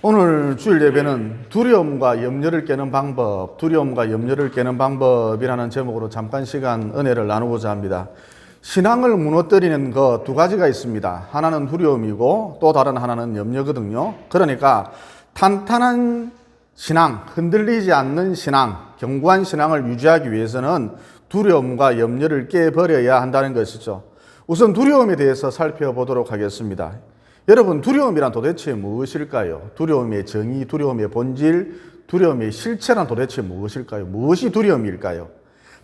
오늘 주일 예배는 두려움과 염려를 깨는 방법, 두려움과 염려를 깨는 방법이라는 제목으로 잠깐 시간 은혜를 나누고자 합니다. 신앙을 무너뜨리는 것 두 가지가 있습니다. 하나는 두려움이고 또 다른 하나는 염려거든요. 그러니까 탄탄한 신앙, 흔들리지 않는 신앙, 견고한 신앙을 유지하기 위해서는 두려움과 염려를 깨버려야 한다는 것이죠. 우선 두려움에 대해서 살펴보도록 하겠습니다. 여러분, 두려움이란 도대체 무엇일까요? 두려움의 정의, 두려움의 본질, 두려움의 실체란 도대체 무엇일까요? 무엇이 두려움일까요?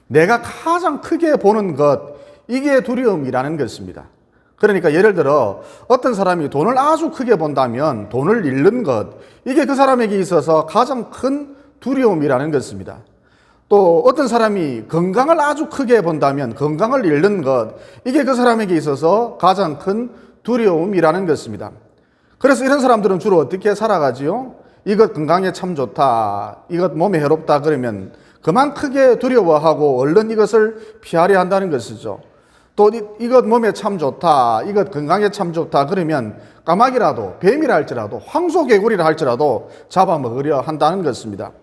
내가 가장 크게 보는 것, 이게 두려움이라는 것입니다. 그러니까 예를 들어 어떤 사람이 돈을 아주 크게 본다면 돈을 잃는 것, 이게 그 사람에게 있어서 가장 큰 두려움이라는 것입니다. 또 어떤 사람이 건강을 아주 크게 본다면 건강을 잃는 것, 이게 그 사람에게 있어서 가장 큰 두려움이라는 것입니다. 그래서 이런 사람들은 주로 어떻게 살아가지요? 이것 건강에 참 좋다, 이것 몸에 해롭다 그러면 그만 크게 두려워하고 얼른 이것을 피하려 한다는 것이죠. 또 이것 몸에 참 좋다, 이것 건강에 참 좋다 그러면 까마귀라도 뱀이라 할지라도 황소개구리라 할지라도 잡아먹으려 한다는 것입니다.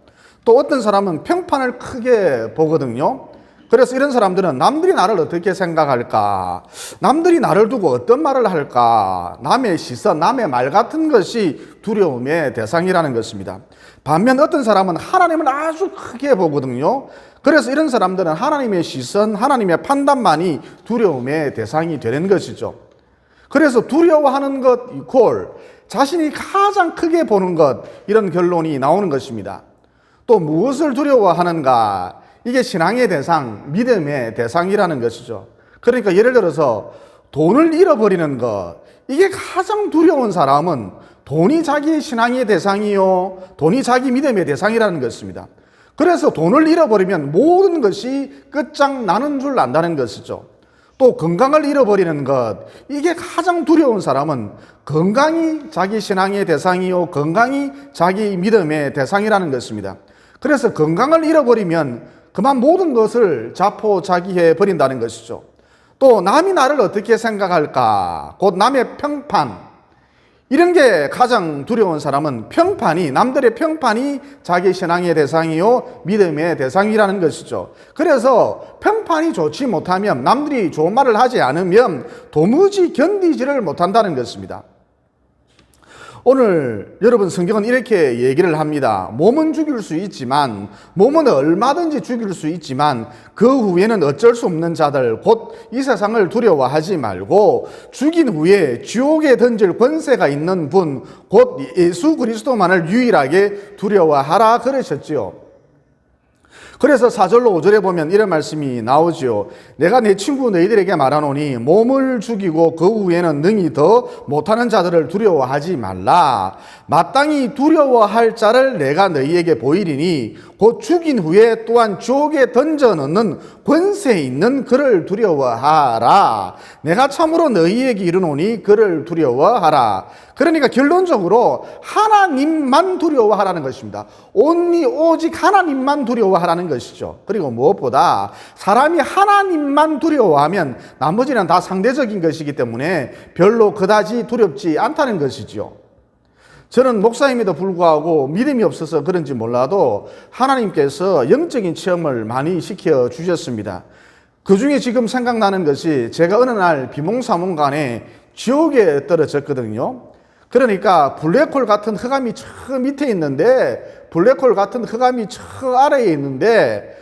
또 어떤 사람은 평판을 크게 보거든요. 그래서 이런 사람들은 남들이 나를 어떻게 생각할까? 남들이 나를 두고 어떤 말을 할까? 남의 시선, 남의 말 같은 것이 두려움의 대상이라는 것입니다. 반면 어떤 사람은 하나님을 아주 크게 보거든요. 그래서 이런 사람들은 하나님의 시선, 하나님의 판단만이 두려움의 대상이 되는 것이죠. 그래서 두려워하는 것 이퀄 자신이 가장 크게 보는 것, 이런 결론이 나오는 것입니다. 또 무엇을 두려워하는가? 이게 신앙의 대상, 믿음의 대상이라는 것이죠. 그러니까 예를 들어서 돈을 잃어버리는 것, 이게 가장 두려운 사람은 돈이 자기 신앙의 대상이요, 돈이 자기 믿음의 대상이라는 것입니다. 그래서 돈을 잃어버리면 모든 것이 끝장나는 줄 안다는 것이죠. 또 건강을 잃어버리는 것, 이게 가장 두려운 사람은 건강이 자기 신앙의 대상이요, 건강이 자기 믿음의 대상이라는 것입니다. 그래서 건강을 잃어버리면 그만 모든 것을 자포자기해 버린다는 것이죠. 또 남이 나를 어떻게 생각할까? 곧 남의 평판, 이런 게 가장 두려운 사람은 남들의 평판이 자기 신앙의 대상이요, 믿음의 대상이라는 것이죠. 그래서 평판이 좋지 못하면, 남들이 좋은 말을 하지 않으면 도무지 견디지를 못한다는 것입니다. 오늘 여러분, 성경은 이렇게 얘기를 합니다. 몸은 죽일 수 있지만, 몸은 얼마든지 죽일 수 있지만 그 후에는 어쩔 수 없는 자들, 곧 이 세상을 두려워하지 말고 죽인 후에 지옥에 던질 권세가 있는 분, 곧 예수 그리스도만을 유일하게 두려워하라 그러셨지요. 그래서 4절로 5절에 보면 이런 말씀이 나오지요. 내가 내 친구 너희들에게 말하노니 몸을 죽이고 그 후에는 능히 더 못하는 자들을 두려워하지 말라. 마땅히 두려워할 자를 내가 너희에게 보이리니 곧 죽인 후에 또한 지옥에 던져 넣는 권세 있는 그를 두려워하라. 내가 참으로 너희에게 이르노니 그를 두려워하라. 그러니까 결론적으로 하나님만 두려워하라는 것입니다. 오직 하나님만 두려워하라는 것이죠. 그리고 무엇보다 사람이 하나님만 두려워하면 나머지는 다 상대적인 것이기 때문에 별로 그다지 두렵지 않다는 것이죠. 저는 목사임에도 불구하고 믿음이 없어서 그런지 몰라도 하나님께서 영적인 체험을 많이 시켜주셨습니다. 그 중에 지금 생각나는 것이, 제가 어느 날 비몽사몽간에 지옥에 떨어졌거든요. 그러니까 블랙홀 같은 흑암이 저 밑에 있는데, 블랙홀 같은 흑암이 저 아래에 있는데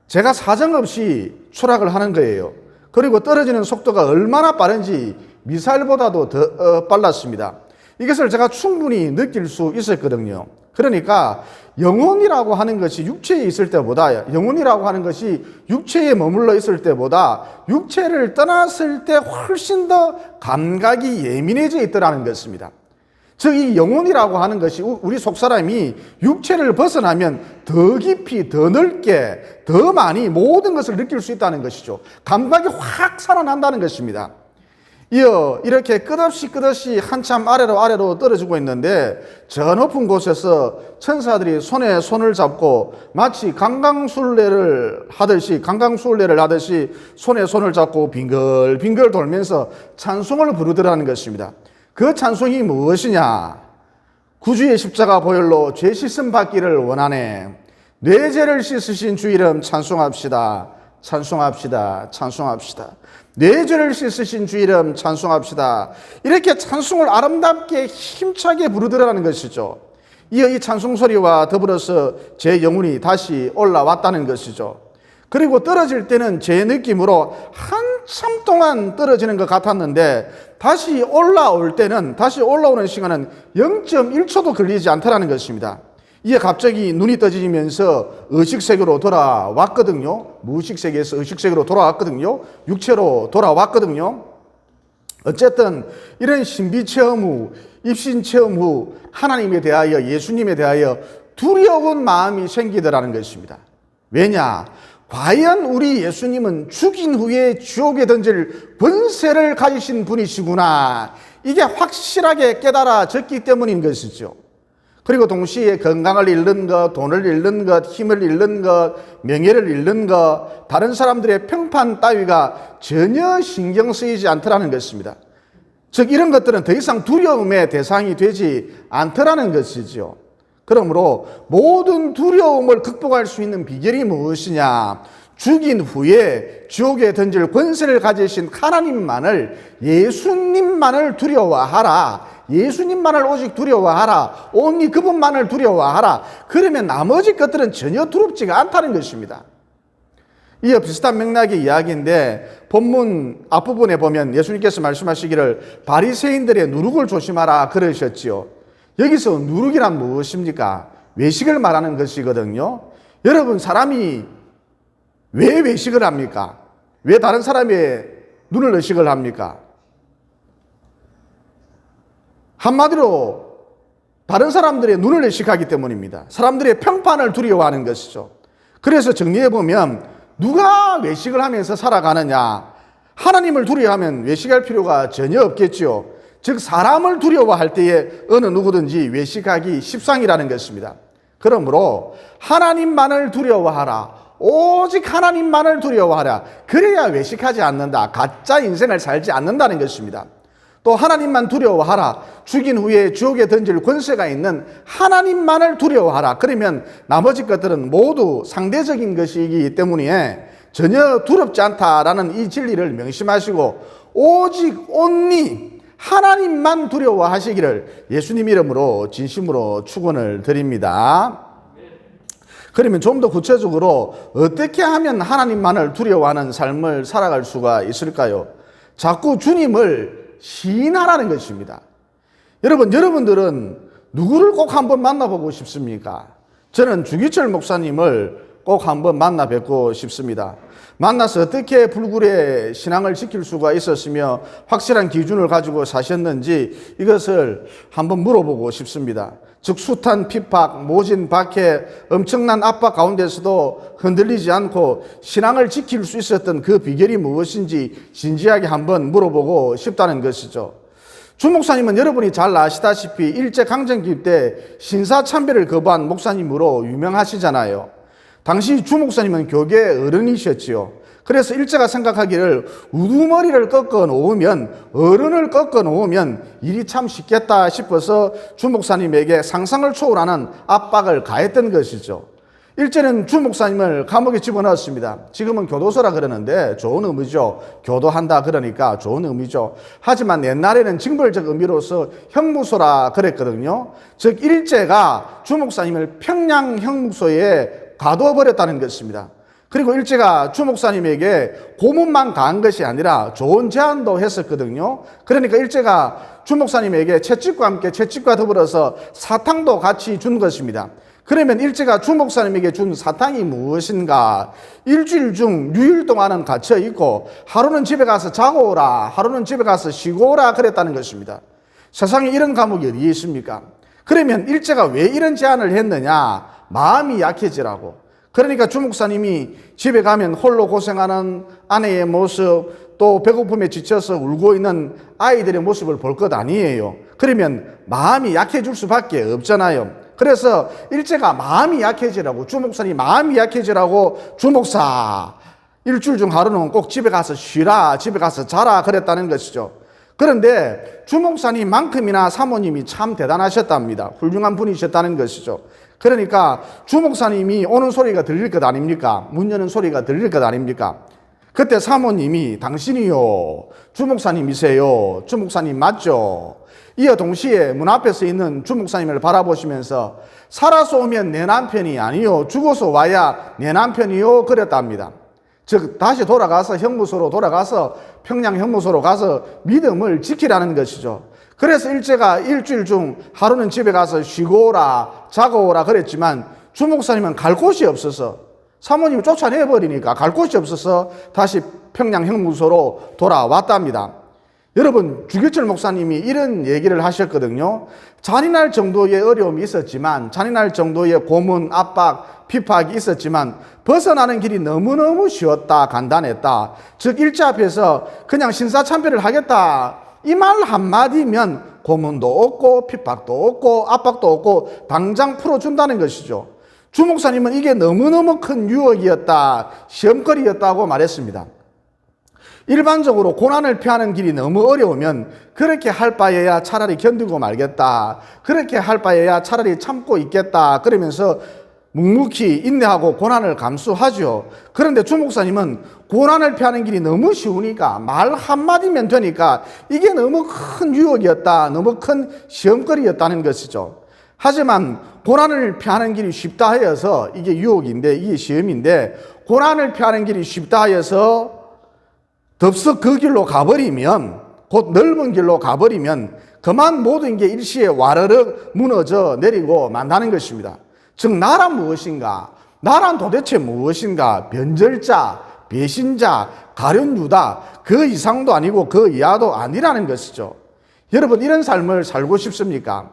제가 사정없이 추락을 하는 거예요. 그리고 떨어지는 속도가 얼마나 빠른지 미사일보다도 더 빨랐습니다. 이것을 제가 충분히 느낄 수 있었거든요. 그러니까 영혼이라고 하는 것이 육체에 있을 때보다, 영혼이라고 하는 것이 육체에 머물러 있을 때보다 육체를 떠났을 때 훨씬 더 감각이 예민해져 있더라는 것입니다. 즉, 이 영혼이라고 하는 것이, 우리 속사람이 육체를 벗어나면 더 깊이, 더 넓게, 더 많이 모든 것을 느낄 수 있다는 것이죠. 감각이 확 살아난다는 것입니다. 이렇게 끝없이 한참 아래로 떨어지고 있는데, 저 높은 곳에서 천사들이 손에 손을 잡고 마치 강강술래를 하듯이 손에 손을 잡고 빙글빙글 돌면서 찬송을 부르더라는 것입니다. 그 찬송이 무엇이냐? 구주의 십자가 보혈로 죄 씻음 받기를 원하네. 내 죄를 씻으신 주 이름 찬송합시다. 찬송합시다. 찬송합시다. 내 죄를 씻으신 주 이름 찬송합시다. 이렇게 찬송을 아름답게 힘차게 부르더라는 것이죠. 이어 이 찬송 소리와 더불어서 제 영혼이 다시 올라왔다는 것이죠. 그리고 떨어질 때는 제 느낌으로 한참 동안 떨어지는 것 같았는데 다시 올라올 때는, 다시 올라오는 시간은 0.1초도 걸리지 않더라는 것입니다. 이에 갑자기 눈이 떠지면서 의식세계로 돌아왔거든요. 무의식세계에서 의식세계로 돌아왔거든요. 육체로 돌아왔거든요. 어쨌든 이런 신비체험 후, 입신체험 후 하나님에 대하여, 예수님에 대하여 두려운 마음이 생기더라는 것입니다. 왜냐? 과연 우리 예수님은 죽인 후에 지옥에 던질 권세를 가지신 분이시구나. 이게 확실하게 깨달아졌기 때문인 것이죠. 그리고 동시에 건강을 잃는 것, 돈을 잃는 것, 힘을 잃는 것, 명예를 잃는 것, 다른 사람들의 평판 따위가 전혀 신경 쓰이지 않더라는 것입니다. 즉 이런 것들은 더 이상 두려움의 대상이 되지 않더라는 것이죠. 그러므로 모든 두려움을 극복할 수 있는 비결이 무엇이냐? 죽인 후에 지옥에 던질 권세를 가지신 하나님만을, 예수님만을 두려워하라. 예수님만을 오직 두려워하라. 온리 그분만을 두려워하라. 그러면 나머지 것들은 전혀 두렵지가 않다는 것입니다. 이어 비슷한 맥락의 이야기인데 본문 앞부분에 보면 예수님께서 말씀하시기를 바리새인들의 누룩을 조심하라 그러셨지요. 여기서 누룩이란 무엇입니까? 외식을 말하는 것이거든요. 여러분, 사람이 왜 외식을 합니까? 왜 다른 사람의 눈을 의식을 합니까? 한마디로 다른 사람들의 눈을 의식하기 때문입니다. 사람들의 평판을 두려워하는 것이죠. 그래서 정리해보면 누가 외식을 하면서 살아가느냐? 하나님을 두려워하면 외식할 필요가 전혀 없겠지요. 즉 사람을 두려워할 때에 어느 누구든지 외식하기 십상이라는 것입니다. 그러므로 하나님만을 두려워하라. 오직 하나님만을 두려워하라. 그래야 외식하지 않는다. 가짜 인생을 살지 않는다는 것입니다. 또 하나님만 두려워하라. 죽인 후에 지옥에 던질 권세가 있는 하나님만을 두려워하라. 그러면 나머지 것들은 모두 상대적인 것이기 때문에 전혀 두렵지 않다라는 이 진리를 명심하시고 오직 온리 하나님만 두려워하시기를 예수님 이름으로 진심으로 축원을 드립니다. 그러면 좀 더 구체적으로 어떻게 하면 하나님만을 두려워하는 삶을 살아갈 수가 있을까요? 자꾸 주님을 시인하라는 것입니다. 여러분들은 누구를 꼭 한번 만나보고 싶습니까? 저는 주기철 목사님을 꼭 한번 만나 뵙고 싶습니다. 만나서 어떻게 불굴의 신앙을 지킬 수가 있었으며 확실한 기준을 가지고 사셨는지 이것을 한번 물어보고 싶습니다. 즉 숱한 핍박, 모진 박해, 엄청난 압박 가운데서도 흔들리지 않고 신앙을 지킬 수 있었던 그 비결이 무엇인지 진지하게 한번 물어보고 싶다는 것이죠. 주 목사님은 여러분이 잘 아시다시피 일제강점기 때 신사참배를 거부한 목사님으로 유명하시잖아요. 당시 주 목사님은 교계 어른이셨지요. 그래서 일제가 생각하기를 우두머리를 꺾어 놓으면, 어른을 꺾어 놓으면 일이 참 쉽겠다 싶어서 주 목사님에게 상상을 초월하는 압박을 가했던 것이죠. 일제는 주 목사님을 감옥에 집어넣었습니다. 지금은 교도소라 그러는데 좋은 의미죠. 교도한다 그러니까 좋은 의미죠. 하지만 옛날에는 징벌적 의미로서 형무소라 그랬거든요. 즉 일제가 주 목사님을 평양 형무소에 가두어 버렸다는 것입니다. 그리고 일제가 주 목사님에게 고문만 가한 것이 아니라 좋은 제안도 했었거든요. 그러니까 일제가 주 목사님에게 채찍과 함께 채찍과 더불어서 사탕도 같이 준 것입니다. 그러면 일제가 주 목사님에게 준 사탕이 무엇인가? 일주일 중 6일 동안은 갇혀 있고 하루는 집에 가서 자고 오라, 하루는 집에 가서 쉬고 오라 그랬다는 것입니다. 세상에 이런 감옥이 어디 있습니까? 그러면 일제가 왜 이런 제안을 했느냐? 마음이 약해지라고. 그러니까 주 목사님이 집에 가면 홀로 고생하는 아내의 모습, 또 배고픔에 지쳐서 울고 있는 아이들의 모습을 볼 것 아니에요. 그러면 마음이 약해질 수밖에 없잖아요. 그래서 일제가 마음이 약해지라고, 주 목사님이 마음이 약해지라고 주 목사 일주일 중 하루는 꼭 집에 가서 쉬라, 집에 가서 자라 그랬다는 것이죠. 그런데 주목사님만큼이나 사모님이 참 대단하셨답니다. 훌륭한 분이셨다는 것이죠. 그러니까 주목사님이 오는 소리가 들릴 것 아닙니까? 문 여는 소리가 들릴 것 아닙니까? 그때 사모님이 당신이요, 주목사님이세요. 주목사님 맞죠? 이어 동시에 문 앞에 서 있는 주목사님을 바라보시면서 살아서 오면 내 남편이 아니요, 죽어서 와야 내 남편이요, 그랬답니다. 즉 다시 돌아가서 형무소로 돌아가서 평양 형무소로 가서 믿음을 지키라는 것이죠. 그래서 일제가 일주일 중 하루는 집에 가서 쉬고 오라, 자고 오라 그랬지만 주목사님은 갈 곳이 없어서, 사모님이 쫓아내버리니까 갈 곳이 없어서 다시 평양 형무소로 돌아왔답니다. 여러분, 주기철 목사님이 이런 얘기를 하셨거든요. 잔인할 정도의 어려움이 있었지만, 잔인할 정도의 고문, 압박, 핍박이 있었지만 벗어나는 길이 너무너무 쉬웠다, 간단했다. 즉 일제 앞에서 그냥 신사참배를 하겠다, 이 말 한마디면 고문도 없고 핍박도 없고 압박도 없고 당장 풀어준다는 것이죠. 주 목사님은 이게 너무너무 큰 유혹이었다, 시험거리였다고 말했습니다. 일반적으로 고난을 피하는 길이 너무 어려우면 그렇게 할 바에야 차라리 견디고 말겠다, 그렇게 할 바에야 차라리 참고 있겠다 그러면서 묵묵히 인내하고 고난을 감수하죠. 그런데 주 목사님은 고난을 피하는 길이 너무 쉬우니까, 말 한마디면 되니까 이게 너무 큰 유혹이었다, 너무 큰 시험거리였다는 것이죠. 하지만 고난을 피하는 길이 쉽다 하여서 이게 유혹인데, 이게 시험인데, 고난을 피하는 길이 쉽다 하여서 덥석 그 길로 가버리면, 곧 넓은 길로 가버리면 그만 모든 게 일시에 와르르 무너져 내리고 만다는 것입니다. 즉 나란 무엇인가? 나란 도대체 무엇인가? 변절자, 배신자, 가룟유다, 그 이상도 아니고 그 이하도 아니라는 것이죠. 여러분, 이런 삶을 살고 싶습니까?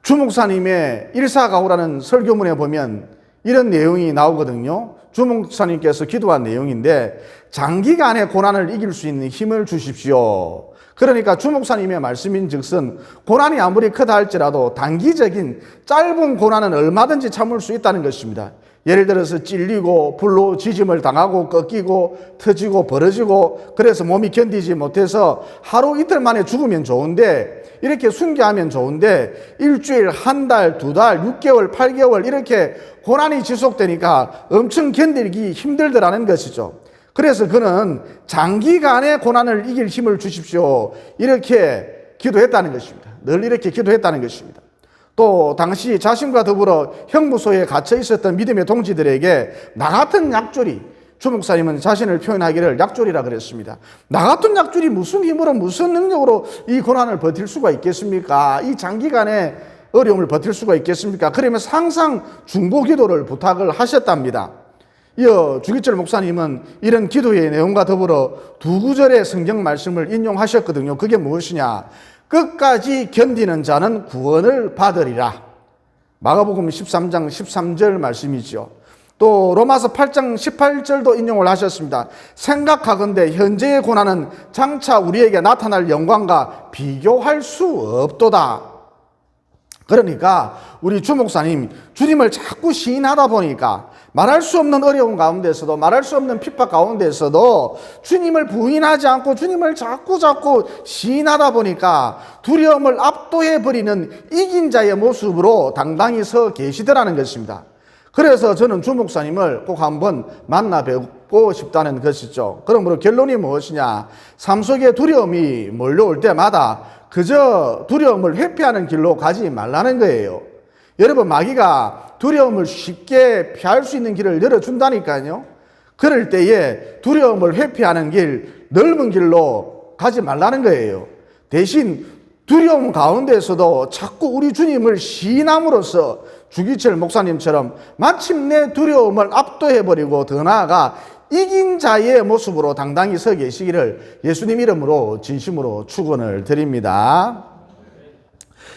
주 목사님의 일사가오라는 설교문에 보면 이런 내용이 나오거든요. 주 목사님께서 기도한 내용인데, 장기간의 고난을 이길 수 있는 힘을 주십시오. 그러니까 주 목사님의 말씀인 즉슨 고난이 아무리 크다 할지라도 단기적인 짧은 고난은 얼마든지 참을 수 있다는 것입니다. 예를 들어서 찔리고 불로 지짐을 당하고 꺾이고 터지고 벌어지고 그래서 몸이 견디지 못해서 하루 이틀 만에 죽으면 좋은데, 이렇게 순교하면 좋은데 일주일, 한 달, 두 달, 6개월, 8개월 이렇게 고난이 지속되니까 엄청 견디기 힘들더라는 것이죠. 그래서 그는 장기간의 고난을 이길 힘을 주십시오, 이렇게 기도했다는 것입니다. 늘 이렇게 기도했다는 것입니다. 또 당시 자신과 더불어 형무소에 갇혀 있었던 믿음의 동지들에게 나 같은 약졸이, 주 목사님은 자신을 표현하기를 약졸이라 그랬습니다. 나 같은 약졸이 무슨 힘으로 무슨 능력으로 이 고난을 버틸 수가 있겠습니까? 이 장기간의 어려움을 버틸 수가 있겠습니까? 그러면서 항상 중보 기도를 부탁을 하셨답니다. 이어 주기철 목사님은 이런 기도의 내용과 더불어 두 구절의 성경 말씀을 인용하셨거든요. 그게 무엇이냐? 끝까지 견디는 자는 구원을 받으리라. 마가복음 13장 13절 말씀이죠. 또 로마서 8장 18절도 인용을 하셨습니다. 생각하건대 현재의 고난은 장차 우리에게 나타날 영광과 비교할 수 없도다. 그러니까 우리 주 목사님, 주님을 자꾸 시인하다 보니까 말할 수 없는 어려움 가운데서도, 말할 수 없는 핍박 가운데서도 주님을 부인하지 않고 주님을 자꾸 시인하다 보니까 두려움을 압도해버리는 이긴 자의 모습으로 당당히 서 계시더라는 것입니다. 그래서 저는 주 목사님을 꼭 한번 만나 뵙고 싶다는 것이죠. 그러므로 결론이 무엇이냐? 삶 속에 두려움이 몰려올 때마다 그저 두려움을 회피하는 길로 가지 말라는 거예요. 여러분, 마귀가 두려움을 쉽게 피할 수 있는 길을 열어준다니까요. 그럴 때에 두려움을 회피하는 길, 넓은 길로 가지 말라는 거예요. 대신 두려움 가운데서도 자꾸 우리 주님을 시인함으로써 주기철 목사님처럼 마침내 두려움을 압도해버리고 더 나아가 이긴 자의 모습으로 당당히 서 계시기를 예수님 이름으로 진심으로 축원을 드립니다.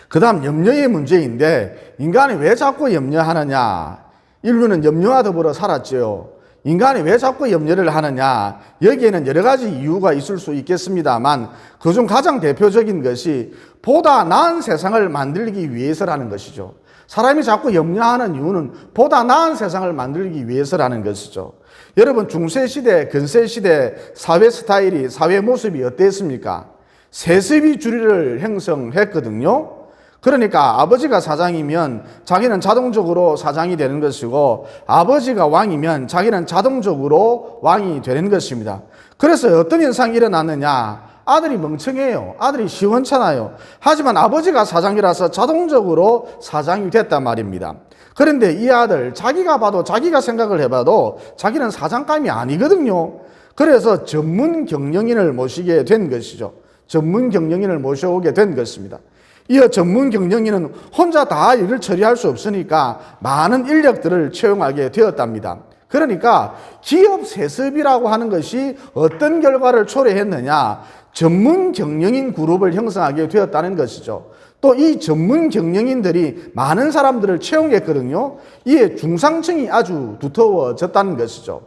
그 다음 염려의 문제인데, 인간이 왜 자꾸 염려하느냐? 인류는 염려와 더불어 살았죠. 인간이 왜 자꾸 염려를 하느냐? 여기에는 여러 가지 이유가 있을 수 있겠습니다만 그중 가장 대표적인 것이 보다 나은 세상을 만들기 위해서라는 것이죠. 사람이 자꾸 염려하는 이유는 보다 나은 세상을 만들기 위해서라는 것이죠. 여러분, 중세시대, 근세시대 사회 스타일이, 사회 모습이 어땠습니까? 세습이 주리를 형성했거든요. 그러니까 아버지가 사장이면 자기는 자동적으로 사장이 되는 것이고, 아버지가 왕이면 자기는 자동적으로 왕이 되는 것입니다. 그래서 어떤 현상이 일어났느냐? 아들이 멍청해요. 아들이 시원찮아요. 하지만 아버지가 사장이라서 자동적으로 사장이 됐단 말입니다. 그런데 이 아들, 자기가 봐도, 자기가 생각을 해봐도 자기는 사장감이 아니거든요. 그래서 전문 경영인을 모시게 된 것이죠. 전문 경영인을 모셔오게 된 것입니다. 이어 전문 경영인은 혼자 다 일을 처리할 수 없으니까 많은 인력들을 채용하게 되었답니다. 그러니까 기업 세습이라고 하는 것이 어떤 결과를 초래했느냐? 전문 경영인 그룹을 형성하게 되었다는 것이죠. 또 이 전문 경영인들이 많은 사람들을 채용했거든요. 이에 중상층이 아주 두터워졌다는 것이죠.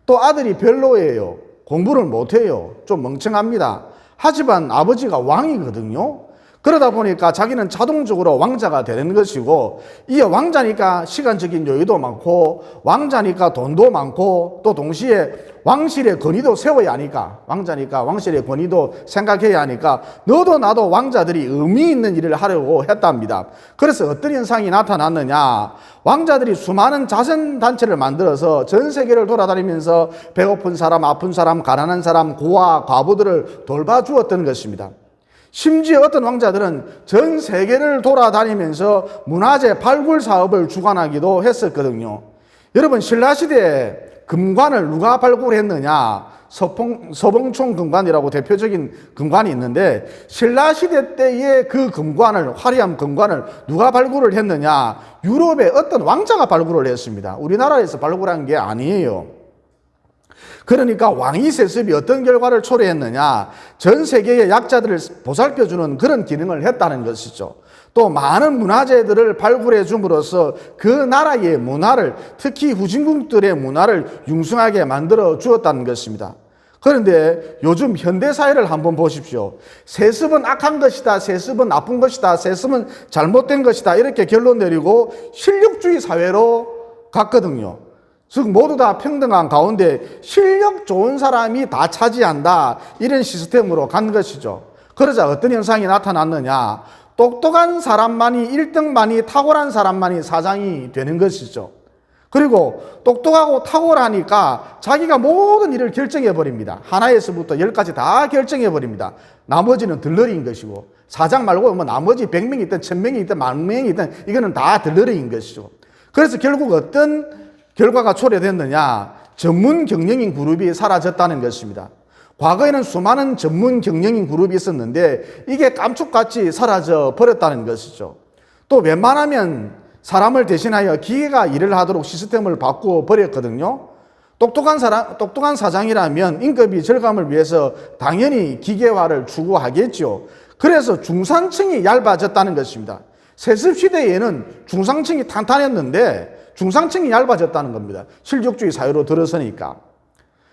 또 아들이 별로예요. 공부를 못해요. 좀 멍청합니다. 하지만 아버지가 왕이거든요. 그러다 보니까 자기는 자동적으로 왕자가 되는 것이고, 이에 왕자니까 시간적인 여유도 많고, 왕자니까 돈도 많고, 또 동시에 왕실의 권위도 세워야 하니까, 왕자니까 왕실의 권위도 생각해야 하니까 너도 나도 왕자들이 의미 있는 일을 하려고 했답니다. 그래서 어떤 현상이 나타났느냐? 왕자들이 수많은 자선단체를 만들어서 전 세계를 돌아다니면서 배고픈 사람, 아픈 사람, 가난한 사람, 고아, 과부들을 돌봐주었던 것입니다. 심지어 어떤 왕자들은 전 세계를 돌아다니면서 문화재 발굴 사업을 주관하기도 했었거든요. 여러분, 신라시대에 금관을 누가 발굴했느냐? 서봉총 금관이라고 대표적인 금관이 있는데, 신라시대 때의 그 금관을, 화려한 금관을 누가 발굴을 했느냐? 유럽의 어떤 왕자가 발굴을 했습니다. 우리나라에서 발굴한 게 아니에요. 그러니까 왕위 세습이 어떤 결과를 초래했느냐? 전 세계의 약자들을 보살펴주는 그런 기능을 했다는 것이죠. 또 많은 문화재들을 발굴해 줌으로써 그 나라의 문화를, 특히 후진국들의 문화를 융성하게 만들어 주었다는 것입니다. 그런데 요즘 현대사회를 한번 보십시오. 세습은 악한 것이다, 세습은 나쁜 것이다, 세습은 잘못된 것이다, 이렇게 결론 내리고 실력주의 사회로 갔거든요. 즉 모두 다 평등한 가운데 실력 좋은 사람이 다 차지한다, 이런 시스템으로 간 것이죠. 그러자 어떤 현상이 나타났느냐? 똑똑한 사람만이, 1등만이, 탁월한 사람만이 사장이 되는 것이죠. 그리고 똑똑하고 탁월하니까 자기가 모든 일을 결정해버립니다. 하나에서부터 10까지 다 결정해버립니다. 나머지는 들러리인 것이고, 사장 말고 뭐 나머지 100명이 있든 1000명이 있든 10,000명이 있든 이거는 다 들러리인 것이죠. 그래서 결국 어떤 결과가 초래됐느냐? 전문 경영인 그룹이 사라졌다는 것입니다. 과거에는 수많은 전문 경영인 그룹이 있었는데 이게 깜짝같이 사라져 버렸다는 것이죠. 또 웬만하면 사람을 대신하여 기계가 일을 하도록 시스템을 바꾸어 버렸거든요. 똑똑한 사장이라면 임금이 절감을 위해서 당연히 기계화를 추구하겠죠. 그래서 중산층이 얇아졌다는 것입니다. 세습 시대에는 중상층이 탄탄했는데 중상층이 얇아졌다는 겁니다. 실력주의 사회로 들어서니까.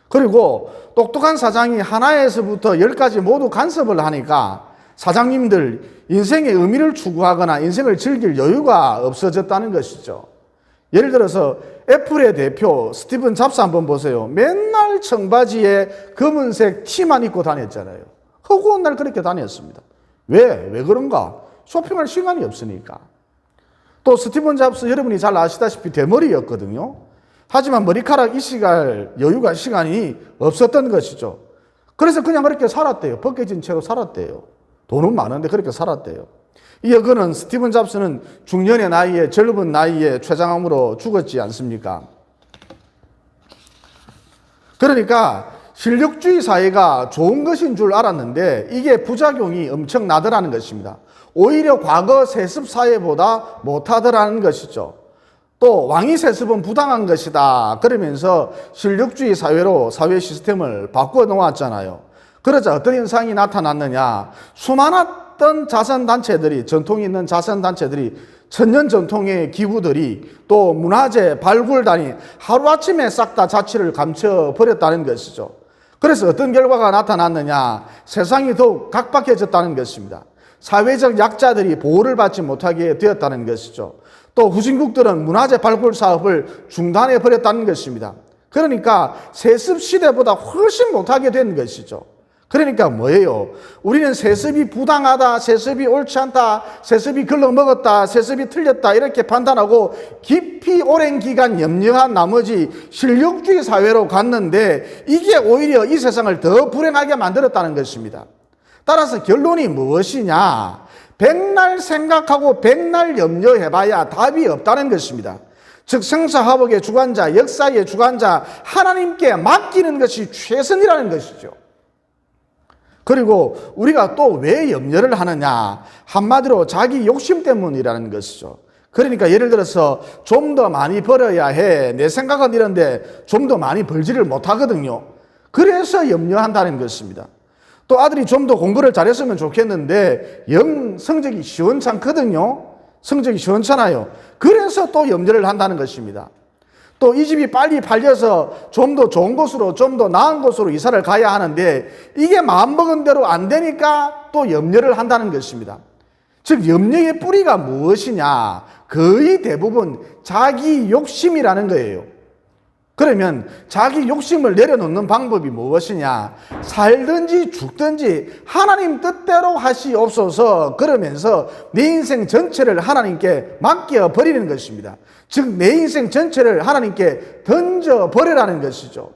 그리고 똑똑한 사장이 하나에서부터 10까지 모두 간섭을 하니까 사장님들 인생의 의미를 추구하거나 인생을 즐길 여유가 없어졌다는 것이죠. 예를 들어서 애플의 대표 스티븐 잡스 한번 보세요. 맨날 청바지에 검은색 티만 입고 다녔잖아요. 허구한 날 그렇게 다녔습니다. 왜 그런가? 쇼핑할 시간이 없으니까. 또 스티븐 잡스, 여러분이 잘 아시다시피 대머리였거든요. 하지만 머리카락 이식할 여유가, 시간이 없었던 것이죠. 그래서 그냥 그렇게 살았대요. 벗겨진 채로 살았대요. 돈은 많은데 그렇게 살았대요. 이어 그는, 스티븐 잡스는 중년의 나이에, 젊은 나이에 췌장암으로 죽었지 않습니까? 그러니까 실력주의 사회가 좋은 것인 줄 알았는데 이게 부작용이 엄청나더라는 것입니다. 오히려 과거 세습 사회보다 못하더라는 것이죠. 또 왕위 세습은 부당한 것이다 그러면서 실력주의 사회로 사회 시스템을 바꿔 놓았잖아요. 그러자 어떤 현상이 나타났느냐? 수많았던 자선단체들이, 전통이 있는 자선단체들이, 천년 전통의 기구들이, 또 문화재 발굴단이 하루아침에 싹 다 자취를 감춰버렸다는 것이죠. 그래서 어떤 결과가 나타났느냐? 세상이 더욱 각박해졌다는 것입니다. 사회적 약자들이 보호를 받지 못하게 되었다는 것이죠. 또 후진국들은 문화재 발굴 사업을 중단해 버렸다는 것입니다. 그러니까 세습 시대보다 훨씬 못하게 된 것이죠. 그러니까 뭐예요? 우리는 세습이 부당하다, 세습이 옳지 않다, 세습이 글러먹었다, 세습이 틀렸다 이렇게 판단하고 깊이 오랜 기간 염려한 나머지 실력주의 사회로 갔는데 이게 오히려 이 세상을 더 불행하게 만들었다는 것입니다. 따라서 결론이 무엇이냐? 백날 생각하고 백날 염려해봐야 답이 없다는 것입니다. 즉 생사화복의 주관자, 역사의 주관자 하나님께 맡기는 것이 최선이라는 것이죠. 그리고 우리가 또 왜 염려를 하느냐? 한마디로 자기 욕심 때문이라는 것이죠. 그러니까 예를 들어서 좀 더 많이 벌어야 해. 내 생각은 이런데 좀 더 많이 벌지를 못하거든요. 그래서 염려한다는 것입니다. 또 아들이 좀 더 공부를 잘했으면 좋겠는데 영 성적이 시원찮거든요. 성적이 시원찮아요. 그래서 또 염려를 한다는 것입니다. 또 이 집이 빨리 팔려서 좀 더 좋은 곳으로, 좀 더 나은 곳으로 이사를 가야 하는데 이게 마음먹은 대로 안 되니까 또 염려를 한다는 것입니다. 즉 염려의 뿌리가 무엇이냐? 거의 대부분 자기 욕심이라는 거예요. 그러면 자기 욕심을 내려놓는 방법이 무엇이냐? 살든지 죽든지 하나님 뜻대로 하시옵소서 그러면서 내 인생 전체를 하나님께 맡겨버리는 것입니다. 즉 내 인생 전체를 하나님께 던져버리라는 것이죠.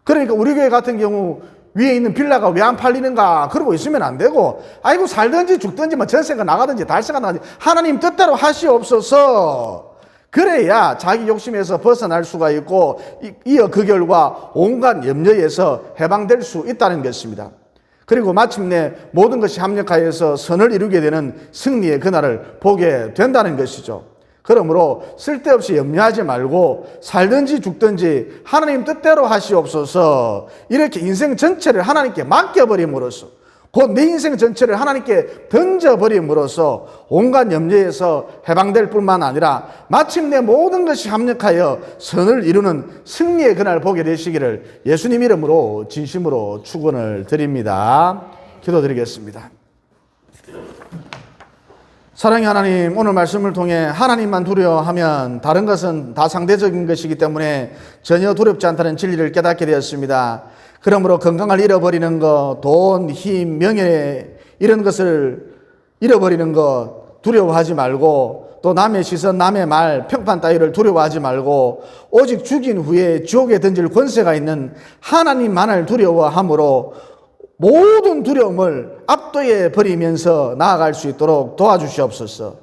그러니까 우리 교회 같은 경우 위에 있는 빌라가 왜 안 팔리는가 그러고 있으면 안 되고 아이고 살든지 죽든지 뭐 전세가 나가든지 달세가 나가든지 하나님 뜻대로 하시옵소서. 그래야 자기 욕심에서 벗어날 수가 있고 이어 그 결과 온갖 염려에서 해방될 수 있다는 것입니다. 그리고 마침내 모든 것이 합력하여서 선을 이루게 되는 승리의 그날을 보게 된다는 것이죠. 그러므로 쓸데없이 염려하지 말고 살든지 죽든지 하나님 뜻대로 하시옵소서 이렇게 인생 전체를 하나님께 맡겨버림으로써 곧 내 인생 전체를 하나님께 던져버림으로써 온갖 염려에서 해방될 뿐만 아니라 마침내 모든 것이 합력하여 선을 이루는 승리의 그날 보게 되시기를 예수님 이름으로 진심으로 축원을 드립니다. 기도드리겠습니다. 사랑의 하나님, 오늘 말씀을 통해 하나님만 두려워하면 다른 것은 다 상대적인 것이기 때문에 전혀 두렵지 않다는 진리를 깨닫게 되었습니다. 그러므로 건강을 잃어버리는 것, 돈, 힘, 명예 이런 것을 잃어버리는 것 두려워하지 말고 또 남의 시선, 남의 말, 평판 따위를 두려워하지 말고 오직 죽인 후에 지옥에 던질 권세가 있는 하나님만을 두려워함으로 모든 두려움을 압도해 버리면서 나아갈 수 있도록 도와주시옵소서.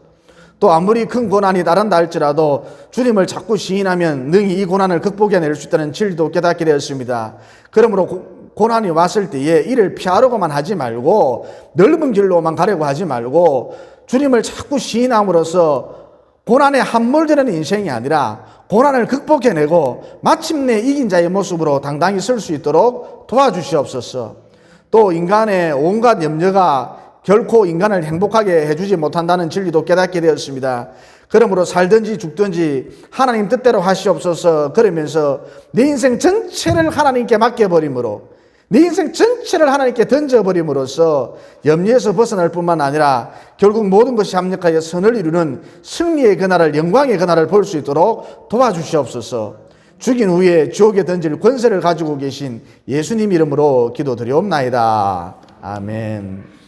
또 아무리 큰 고난이 따른다 할지라도 주님을 자꾸 시인하면 능히 이 고난을 극복해낼 수 있다는 진리도 깨닫게 되었습니다. 그러므로 고난이 왔을 때에 이를 피하려고만 하지 말고 넓은 길로만 가려고 하지 말고 주님을 자꾸 시인함으로써 고난에 함몰되는 인생이 아니라 고난을 극복해내고 마침내 이긴 자의 모습으로 당당히 설 수 있도록 도와주시옵소서. 또 인간의 온갖 염려가 결코 인간을 행복하게 해주지 못한다는 진리도 깨닫게 되었습니다. 그러므로 살든지 죽든지 하나님 뜻대로 하시옵소서 그러면서 내 인생 전체를 하나님께 맡겨버림으로 내 인생 전체를 하나님께 던져버림으로써 염려에서 벗어날 뿐만 아니라 결국 모든 것이 합력하여 선을 이루는 승리의 그날을 영광의 그날을 볼 수 있도록 도와주시옵소서. 죽인 후에 지옥에 던질 권세를 가지고 계신 예수님 이름으로 기도드리옵나이다. 아멘.